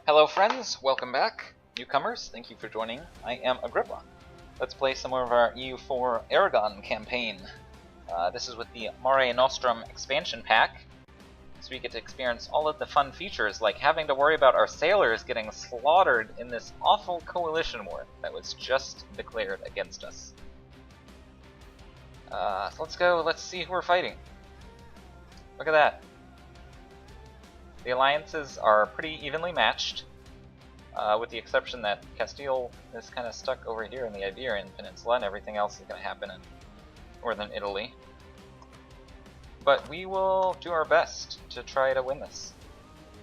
Hello friends, welcome back. Newcomers, thank you for joining. I am Agrippa. Let's play some more of our EU4 Aragon campaign. This is with the Mare Nostrum expansion pack, so we get to experience all of the fun features like having to worry about our sailors getting slaughtered in this awful coalition war that was just declared against us. So let's go, let's see who we're fighting. Look at that. The alliances are pretty evenly matched, with the exception that Castile is kind of stuck over here in the Iberian Peninsula, and everything else is going to happen in northern Italy. But we will do our best to try to win this.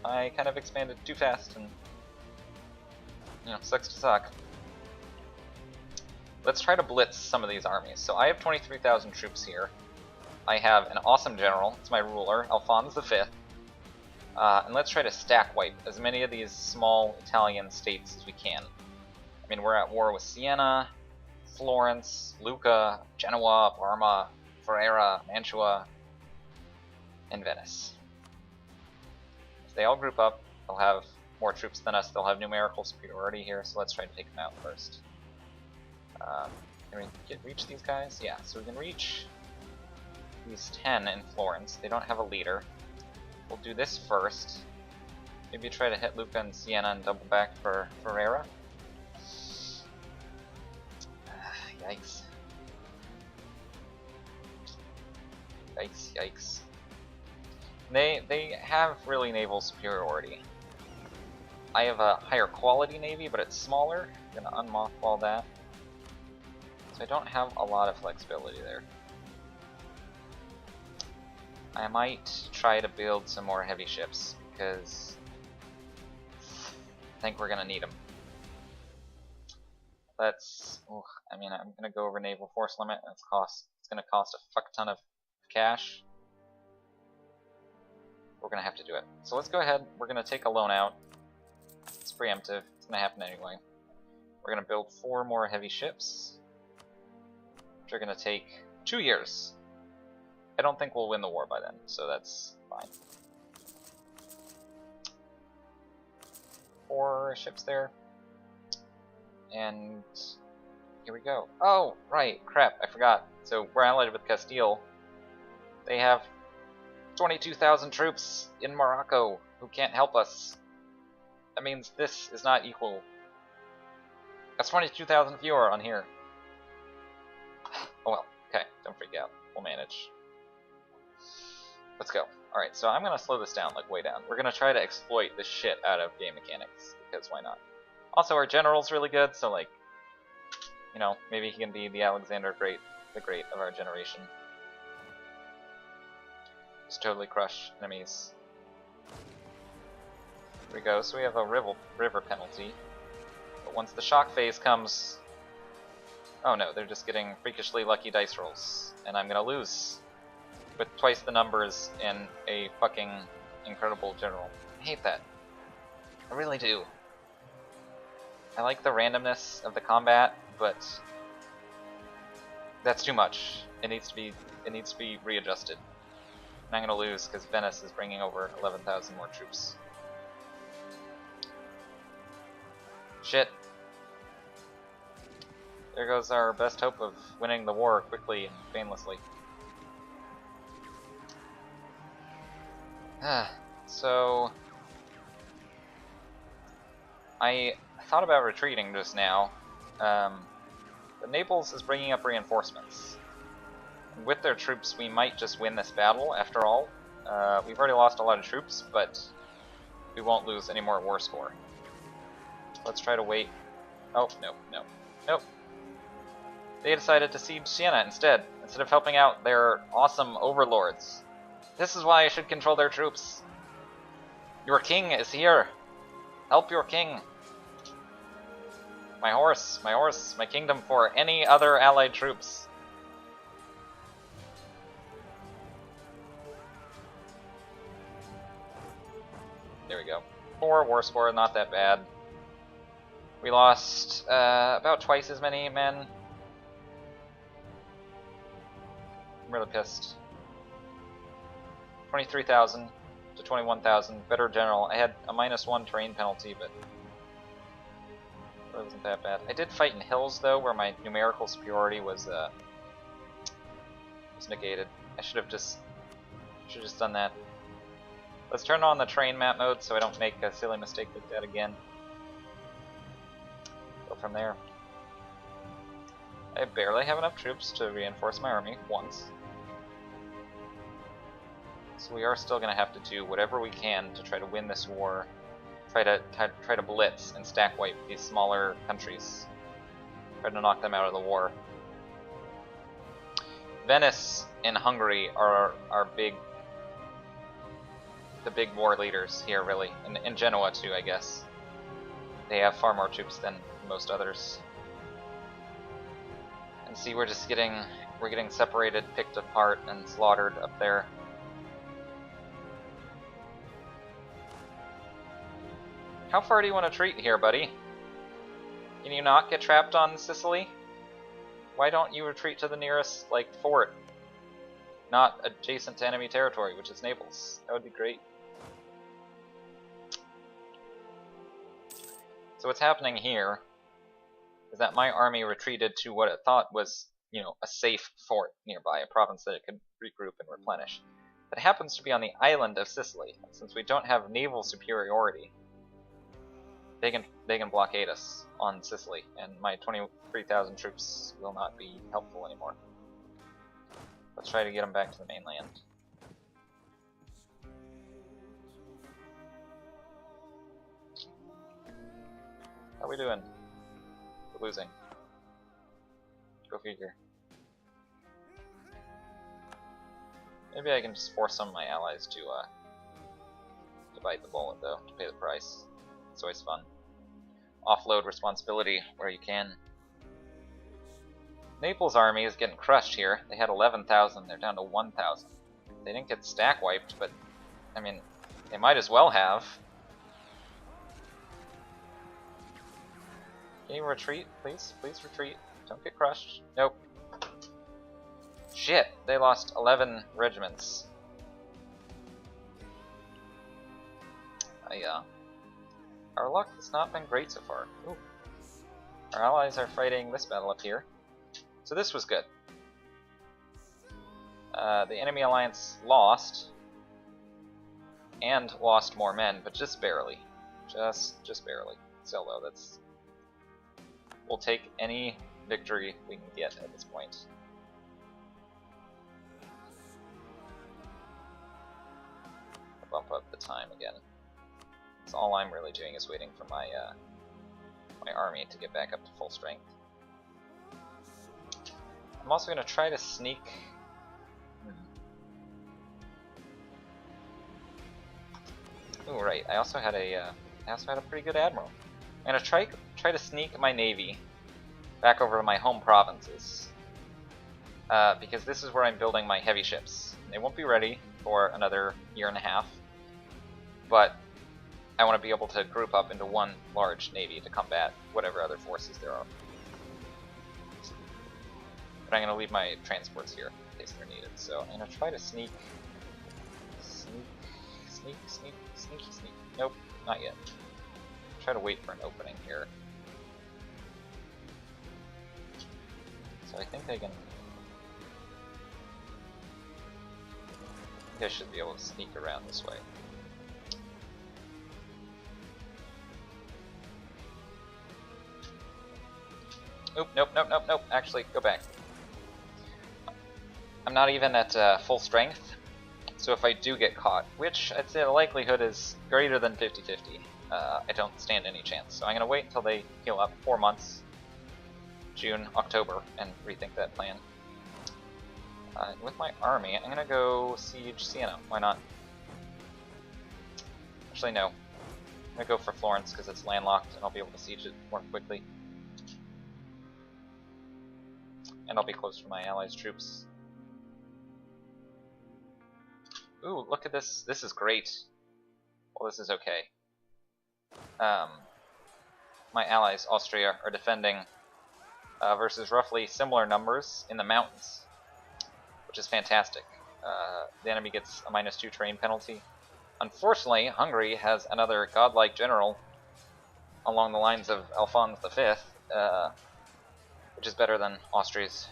I kind of expanded too fast, and sucks to suck. Let's try to blitz some of these armies. So I have 23,000 troops here. I have an awesome general. It's my ruler, Alphonse V. And let's try to stack wipe as many of these small Italian states as we can. I mean, we're at war with Siena, Florence, Lucca, Genoa, Parma, Ferrara, Mantua, and Venice. If they all group up, they'll have more troops than us. They'll have numerical superiority here, so let's try to take them out first. Can we reach these guys? Yeah, so we can reach these 10 in Florence. They don't have a leader. We'll do this first. Maybe try to hit Lucca and Siena and double back for Ferrara. Yikes. Yikes, yikes. They have really naval superiority. I have a higher quality navy, but it's smaller. I'm gonna unmothball that. So I don't have a lot of flexibility there. I might try to build some more heavy ships, because I think we're gonna need them. I mean, I'm gonna go over naval force limit, and it's gonna cost a fuck ton of cash. We're gonna have to do it. So let's go ahead, we're gonna take a loan out. It's preemptive, it's gonna happen anyway. We're gonna build 4 more heavy ships, which are gonna take 2 years. I don't think we'll win the war by then, so that's fine. 4 ships there. And here we go. Oh, right, crap, I forgot. So we're allied with Castile. They have 22,000 troops in Morocco who can't help us. That means this is not equal. That's 22,000 fewer on here. Oh well, okay, don't freak out. We'll manage. Let's go. Alright, so I'm going to slow this down, like way down. We're going to try to exploit the shit out of game mechanics, because why not? Also, our general's really good, so like, maybe he can be the Alexander the Great of our generation. Just totally crush enemies. Here we go, so we have a river penalty. But once the shock phase comes... Oh no, they're just getting freakishly lucky dice rolls, and I'm going to lose. With twice the numbers and a fucking incredible general. I hate that. I really do. I like the randomness of the combat, but that's too much. It needs to be readjusted. And I'm gonna lose because Venice is bringing over 11,000 more troops. Shit. There goes our best hope of winning the war quickly and painlessly. So, I thought about retreating just now. But Naples is bringing up reinforcements. With their troops, we might just win this battle after all. We've already lost a lot of troops, but we won't lose any more war score. Let's try to wait. Oh, no, no, nope. They decided to siege Siena instead of helping out their awesome overlords. This is why I should control their troops. Your king is here. Help your king. My horse, my kingdom for any other allied troops. There we go. 4 war score, not that bad. We lost about twice as many men. I'm really pissed. 23,000. to 21,000. Better general. I had a -1 terrain penalty, but it wasn't that bad. I did fight in hills though, where my numerical superiority was negated. I should have just done that. Let's turn on the terrain map mode so I don't make a silly mistake like that again. Go from there. I barely have enough troops to reinforce my army once. So we are still going to have to do whatever we can to try to win this war. Try to blitz and stack wipe these smaller countries. Try to knock them out of the war. Venice and Hungary are the big war leaders here, really, and Genoa too, I guess. They have far more troops than most others. And see, we're getting separated, picked apart, and slaughtered up there. How far do you want to retreat here, buddy? Can you not get trapped on Sicily? Why don't you retreat to the nearest, like, fort? Not adjacent to enemy territory, which is Naples. That would be great. So what's happening here is that my army retreated to what it thought was, you know, a safe fort nearby, a province that it could regroup and replenish. That happens to be on the island of Sicily. Since we don't have naval superiority, they can blockade us on Sicily, and my 23,000 troops will not be helpful anymore. Let's try to get them back to the mainland. How are we doing? We're losing. Go figure. Maybe I can just force some of my allies to bite the bullet, though, to pay the price. It's always fun. Offload responsibility where you can. Naples' army is getting crushed here. They had 11,000, they're down to 1,000. They didn't get stack wiped, but, I mean, they might as well have. Can you retreat, please? Please retreat. Don't get crushed. Nope. Shit, they lost 11 regiments. Our luck has not been great so far. Ooh. Our allies are fighting this battle up here. So this was good. The enemy alliance lost. And lost more men, but just barely. Just barely. Still though, that's... We'll take any victory we can get at this point. Bump up the time again. So all I'm really doing is waiting for my my army to get back up to full strength. I'm also going to try to sneak. Ooh, right. I also had a pretty good admiral. I'm going to try to sneak my navy back over to my home provinces, because this is where I'm building my heavy ships. They won't be ready for another year and a half, but I want to be able to group up into one large navy to combat whatever other forces there are. But I'm going to leave my transports here in case they're needed. So I'm going to try to sneak. Nope, not yet. Try to wait for an opening here. So I think I can... I should be able to sneak around this way. Oop, nope. Actually, go back. I'm not even at full strength, so if I do get caught, which I'd say the likelihood is greater than 50-50, I don't stand any chance. So I'm going to wait until they heal up 4 months, June, October, and rethink that plan. With my army, I'm going to go siege Siena. Why not? Actually, no. I'm going to go for Florence because it's landlocked and I'll be able to siege it more quickly. And I'll be close to my allies' troops. Ooh, look at this. This is great. Well, this is okay. My allies, Austria, are defending versus roughly similar numbers in the mountains, which is fantastic. The enemy gets a -2 terrain penalty. Unfortunately, Hungary has another godlike general along the lines of Alphonse V, which is better than Austria's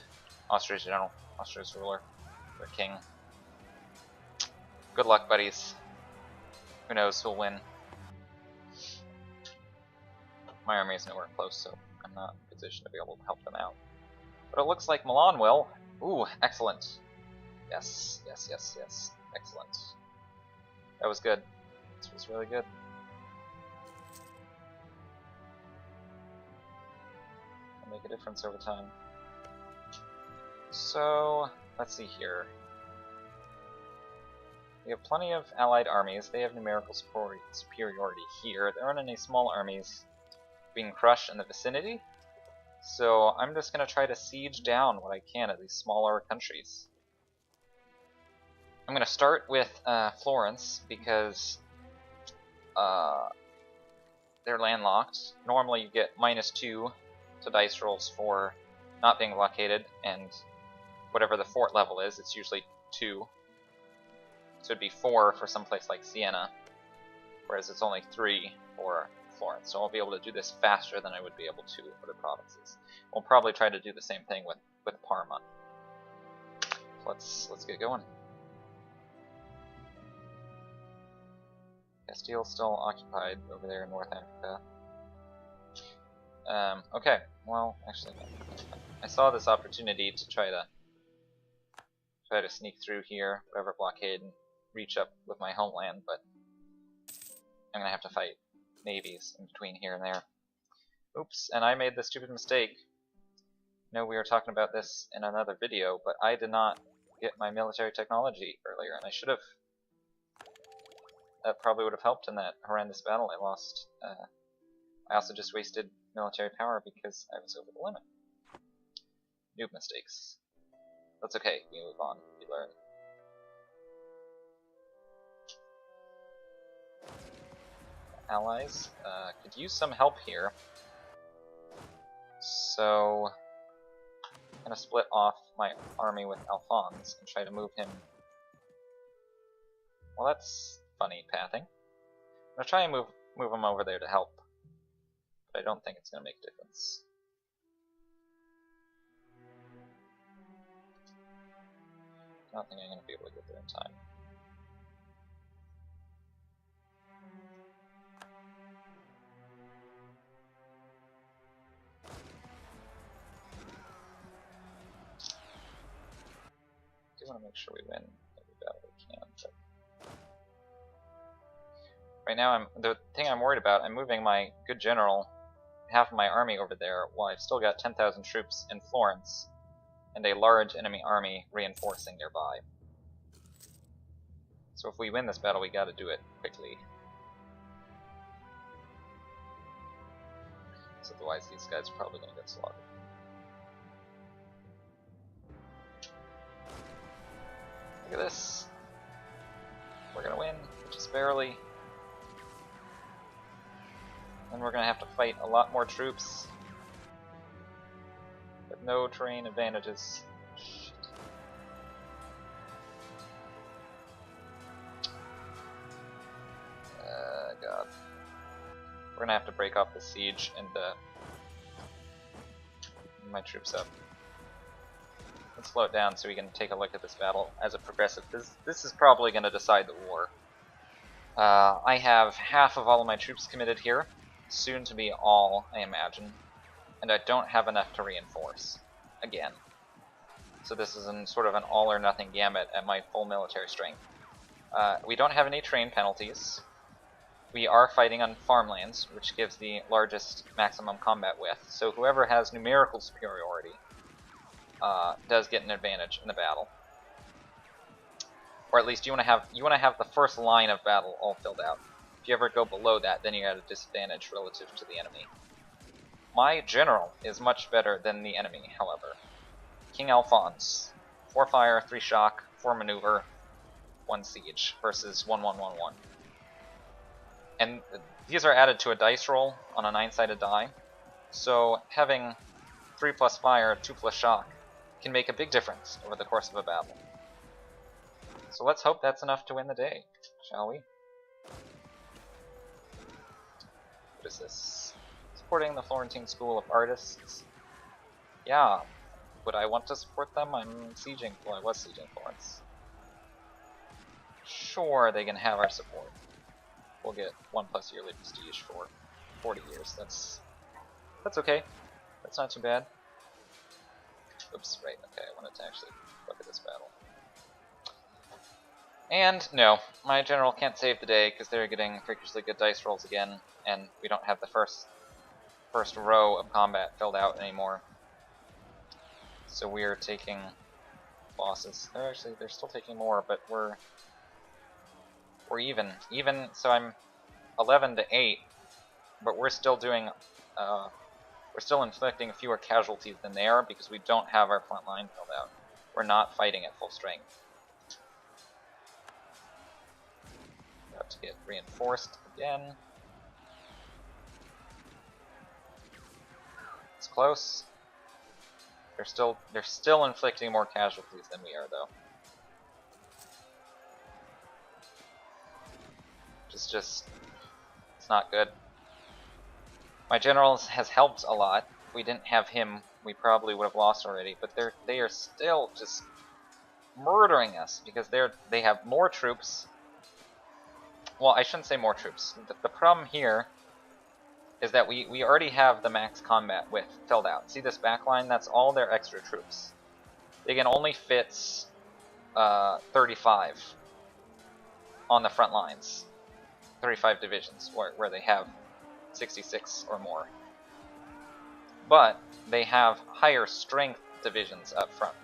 general, Austria's ruler, or king. Good luck, buddies. Who knows who'll win? My army is nowhere close, so I'm not in a position to be able to help them out. But it looks like Milan will. Ooh, excellent. Yes, yes, yes, yes. Excellent. That was good. This was really good. It'll make a difference over time. So, let's see here. We have plenty of allied armies. They have numerical superiority here. There aren't any small armies being crushed in the vicinity. So I'm just going to try to siege down what I can of these smaller countries. I'm going to start with Florence because they're landlocked. Normally you get -2 to dice rolls for not being blockaded, and whatever the fort level is, it's usually 2. So it'd be 4 for some place like Siena, whereas it's only 3 for Florence. So I'll be able to do this faster than I would be able to with other provinces. We'll probably try to do the same thing with Parma. So let's get going. Castile's still occupied over there in North Africa. Okay, well, actually, I saw this opportunity to try to sneak through here, whatever blockade, and reach up with my homeland, but I'm gonna have to fight navies in between here and there. Oops, and I made the stupid mistake. I know we were talking about this in another video, but I did not get my military technology earlier, and I should have. That probably would have helped in that horrendous battle I lost. I also just wasted military power because I was over the limit. Noob mistakes. That's okay, we move on, we learn. Allies could use some help here. So I'm gonna split off my army with Alphonse and try to move him. Well, that's funny pathing. I'm gonna try and move him over there to help, but I don't think it's gonna make a difference. I don't think I'm gonna be able to get there in time. I do want to make sure we win every battle we can, but right now the thing I'm worried about, I'm moving my good general, half of my army over there, while I've still got 10,000 troops in Florence, and a large enemy army reinforcing nearby. So if we win this battle, we gotta do it quickly. So otherwise these guys are probably gonna get slaughtered. Look at this. We're gonna win, just barely. And we're gonna have to fight a lot more troops with no terrain advantages. Shit. God. We're gonna have to break off the siege and move my troops up. Let's slow it down so we can take a look at this battle as it progresses. This is probably going to decide the war. I have half of all of my troops committed here, soon to be all, I imagine, and I don't have enough to reinforce, again. So this is sort of an all or nothing gamut at my full military strength. We don't have any terrain penalties. We are fighting on farmlands, which gives the largest maximum combat width, so whoever has numerical superiority does get an advantage in the battle, or at least you want to have the first line of battle all filled out. If you ever go below that, then you're at a disadvantage relative to the enemy. My general is much better than the enemy, however. King Alphonse, 4 fire, 3 shock, 4 maneuver, 1 siege versus 1-1-1-1. And these are added to a dice roll on a 9-sided die, so having 3+ fire, 2+ shock can make a big difference over the course of a battle. So let's hope that's enough to win the day, shall we? What is this? Supporting the Florentine School of Artists. Yeah. Would I want to support them? I'm sieging. Well, I was sieging Florence. Sure, they can have our support. We'll get 1+ yearly prestige for 40 years. That's okay. That's not too bad. Oops, right, okay, I wanted to actually look at this battle. And no, my general can't save the day because they're getting freakishly good dice rolls again, and we don't have the first row of combat filled out anymore. So we are taking losses. They're still taking more, but we're even. So I'm 11-8, but we're still doing we're still inflicting fewer casualties than they are because we don't have our front line filled out. We're not fighting at full strength. About to get reinforced again. It's close. They're still inflicting more casualties than we are, though. It's not good. My general has helped a lot. If we didn't have him, we probably would have lost already. But they are still just murdering us because they have more troops. Well, I shouldn't say more troops. The problem here is that we already have the max combat width filled out. See this back line? That's all their extra troops. They can only fit 35 on the front lines. 35 divisions where they have 66 or more. But they have higher strength divisions up front.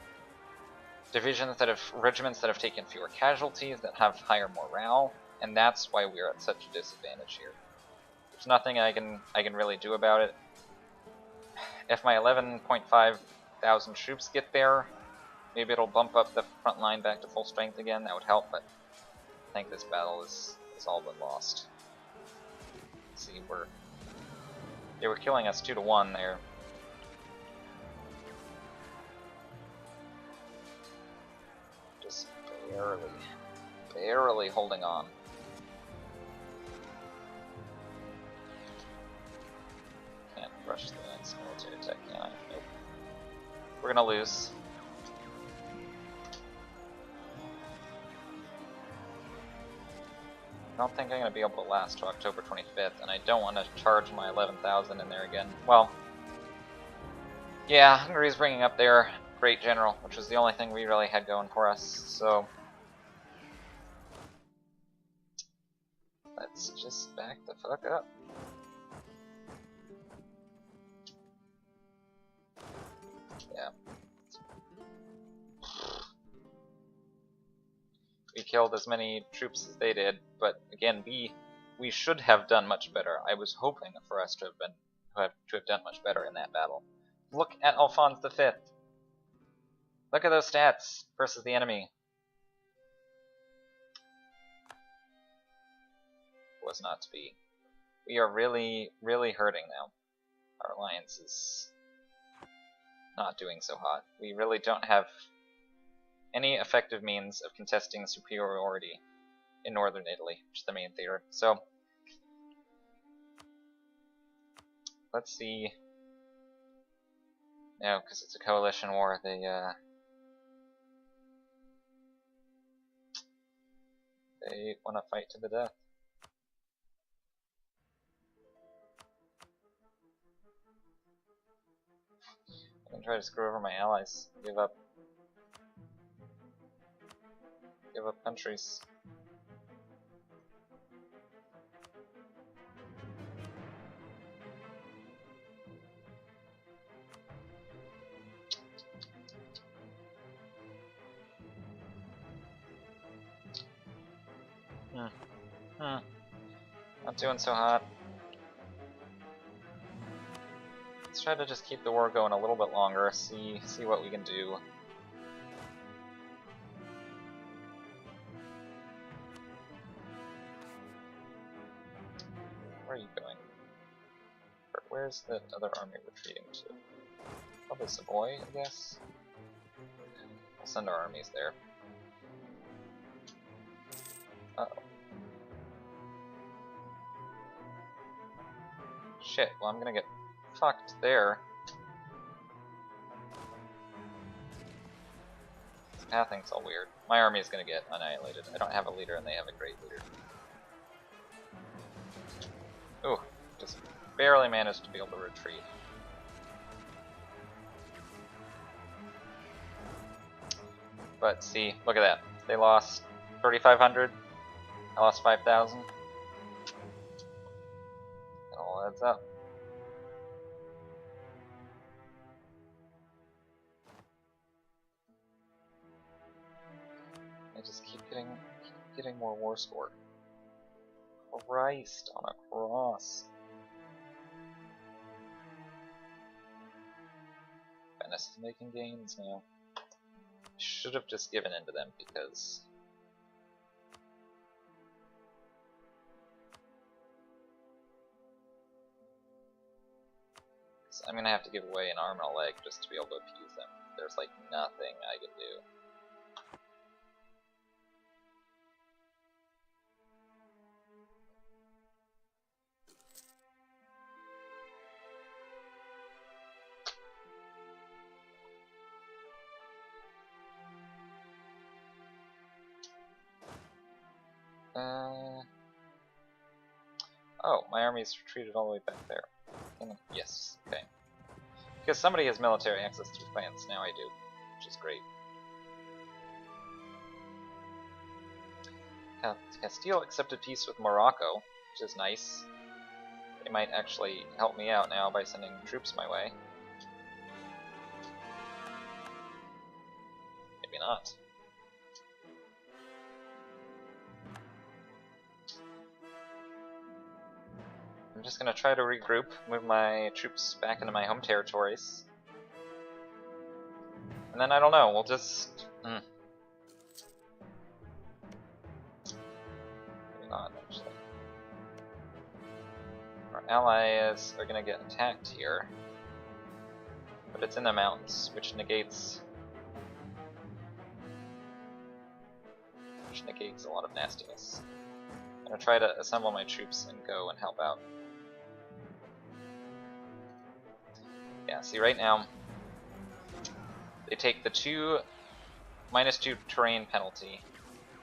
Regiments that have taken fewer casualties, that have higher morale, and that's why we're at such a disadvantage here. There's nothing I can really do about it. If my 11.5 thousand troops get there, maybe it'll bump up the front line back to full strength again. That would help, but I think this battle is all but lost. Let's see, they were killing us 2-1 there. Just barely holding on. Can't rush the next military attack, can I? Nope. We're gonna lose. I don't think I'm going to be able to last till October 25th, and I don't want to charge my 11,000 in there again. Well, yeah, Hungary's bringing up their great general, which was the only thing we really had going for us, so let's just back the fuck up. Yeah. We killed as many troops as they did, but again, we should have done much better. I was hoping for us to have done much better in that battle. Look at Alphonse V. Look at those stats versus the enemy. Was not to be. We are really, really hurting now. Our alliance is not doing so hot. We really don't have any effective means of contesting superiority in northern Italy, which is the main theater. So let's see. No, because it's a coalition war. They want to fight to the death. I can try to screw over my allies. Give up countries. Not doing so hot. Let's try to just keep the war going a little bit longer, see what we can do. Where are you going? Where's the other army retreating to? Probably Savoy, I guess. We'll send our armies there. Uh-oh. Shit, well I'm gonna get fucked there. This pathing's all weird. My army is gonna get annihilated. I don't have a leader and they have a great leader. Ooh, just barely managed to be able to retreat. But see, look at that. They lost 3,500. I lost 5,000. It all adds up. I just keep getting more war score. Christ on a cross. Venice is making gains now. Should have just given in to them because I'm gonna have to give away an arm and a leg just to be able to appease them. There's like nothing I can do. Oh, my army's retreated all the way back there. Yes, okay. Because somebody has military access to plants, now I do, which is great. Castile accepted peace with Morocco, which is nice. They might actually help me out now by sending troops my way. Maybe not. I'm just gonna try to regroup, move my troops back into my home territories. And then I don't know, we'll just... Maybe not, actually. Our allies are gonna get attacked here. But it's in the mountains, which negates a lot of nastiness. I'm gonna try to assemble my troops and go and help out. Yeah, see right now, they take the -2 terrain penalty,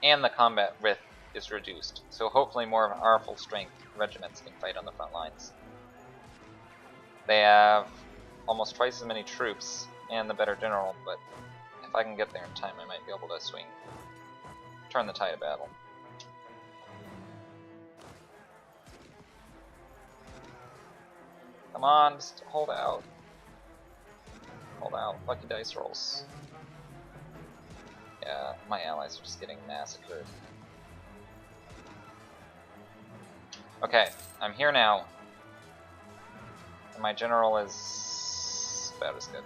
and the combat width is reduced. So hopefully more of our full strength regiments can fight on the front lines. They have almost twice as many troops and the better general, but if I can get there in time, I might be able to turn the tide of battle. Come on, just hold out. Hold out. Lucky dice rolls. Yeah, my allies are just getting massacred. Okay, I'm here now. And my general is about as good.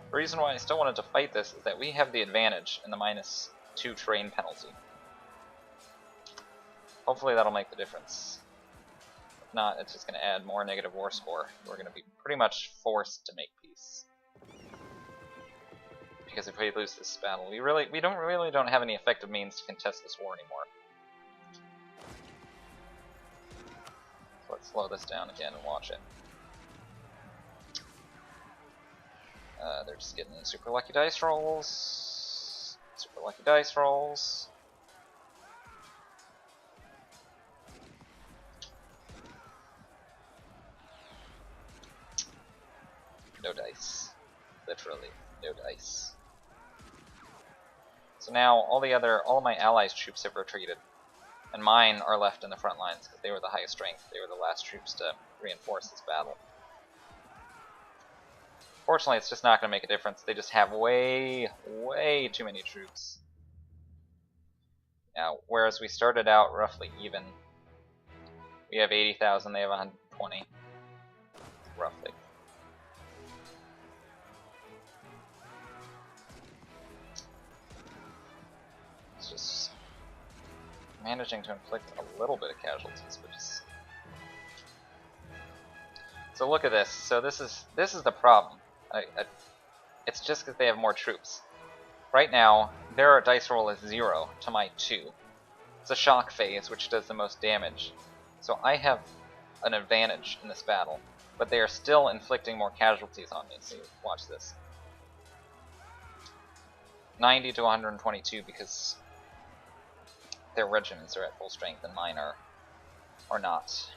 The reason why I still wanted to fight this is that we have the advantage in the -2 terrain penalty. Hopefully that'll make the difference. If not, it's just going to add more negative war score. We're going to be pretty much forced to make peace. Because if we lose this battle, we really don't have any effective means to contest this war anymore. So let's slow this down again and watch it. They're just getting super lucky dice rolls. Super lucky dice rolls. No dice. Literally, no dice. So now all of my allies' troops have retreated, and mine are left in the front lines because they were the highest strength. They were the last troops to reinforce this battle. Fortunately, it's just not going to make a difference. They just have way too many troops. Now, whereas we started out roughly even, we have 80,000, they have 120, roughly. It's just managing to inflict a little bit of casualties, but just... So look at this. So this is the problem. It's just because they have more troops. Right now, their dice roll is 0 to my 2. It's a shock phase, which does the most damage. So I have an advantage in this battle, but they are still inflicting more casualties on me, so watch this. 90 to 122 because their regiments are at full strength and mine are not.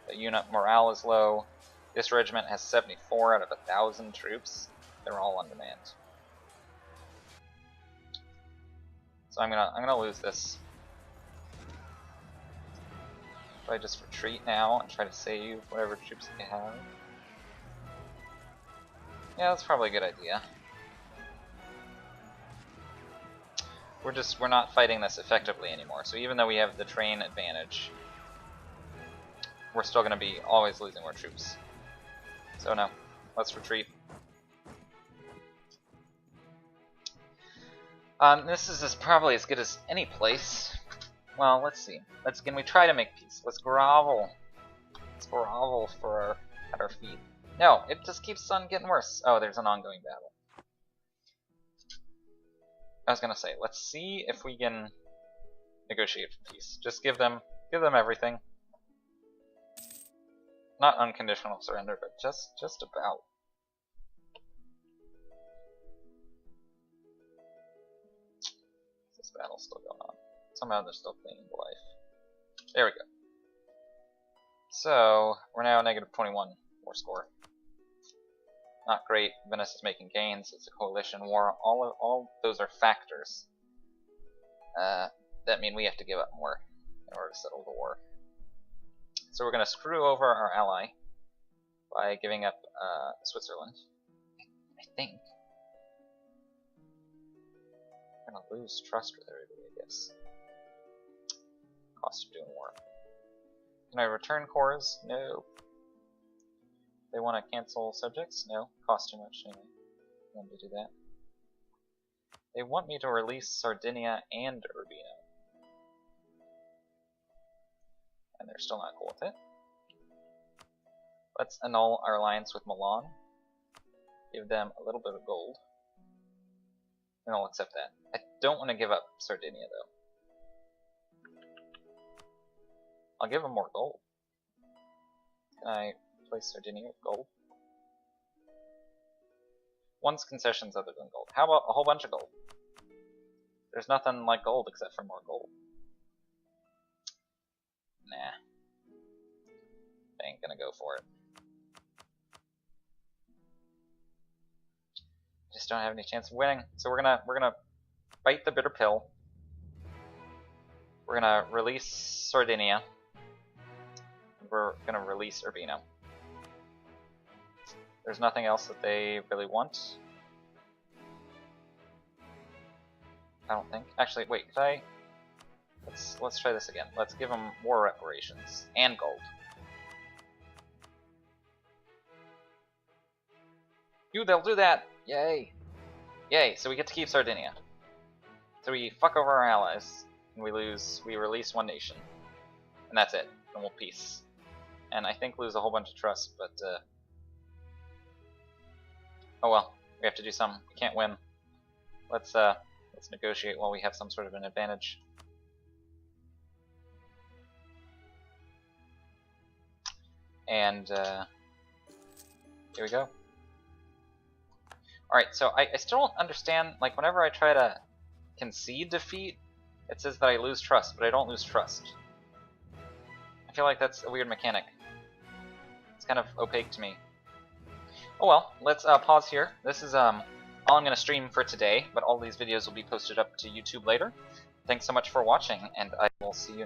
The unit morale is low. This regiment has 74 out of 1,000 troops. They're all on demand. So I'm gonna lose this. Do I just retreat now and try to save whatever troops they have? Yeah, that's probably a good idea. We're not fighting this effectively anymore. So even though we have the train advantage, we're still going to be always losing more troops. So no, let's retreat. This is probably as good as any place. Well, let's see. Can we try to make peace? Let's grovel. Let's grovel at our feet. No, it just keeps on getting worse. Oh, there's an ongoing battle. I was gonna say, let's see if we can negotiate for peace. Just give them everything. Not unconditional surrender, but just about. This battle's still going on. Somehow they're still clinging to life. There we go. So we're now negative 21 war score. Not great. Venice is making gains. It's a coalition war. All those are factors that mean we have to give up more in order to settle the war. So we're going to screw over our ally by giving up Switzerland. I think. We're going to lose trust with everybody, I guess. Cost of doing war. Can I return cores? No. They want to cancel subjects? No. Cost too much anyway. I want to do that. They want me to release Sardinia and Urbino. And they're still not cool with it. Let's annul our alliance with Milan. Give them a little bit of gold. And I'll accept that. I don't want to give up Sardinia though. I'll give them more gold. Can I replace Sardinia with gold? One's concessions other than gold. How about a whole bunch of gold? There's nothing like gold except for more gold. Nah. They ain't gonna go for it. Just don't have any chance of winning. So we're gonna bite the bitter pill. We're gonna release Sardinia. We're gonna release Urbino. There's nothing else that they really want. I don't think. Actually, wait, could I? Let's try this again. Let's give them war reparations and gold. They'll do that! Yay! Yay! So we get to keep Sardinia. So we fuck over our allies, and we release one nation, and that's it. And we'll peace. And I think lose a whole bunch of trust, but oh well. We have to do something. We can't win. Let's negotiate while we have some sort of an advantage. And here we go. Alright, so I still don't understand, like, whenever I try to concede defeat, it says that I lose trust, but I don't lose trust. I feel like that's a weird mechanic. It's kind of opaque to me. Oh well, let's pause here. This is all I'm going to stream for today, but all these videos will be posted up to YouTube later. Thanks so much for watching, and I will see you next time.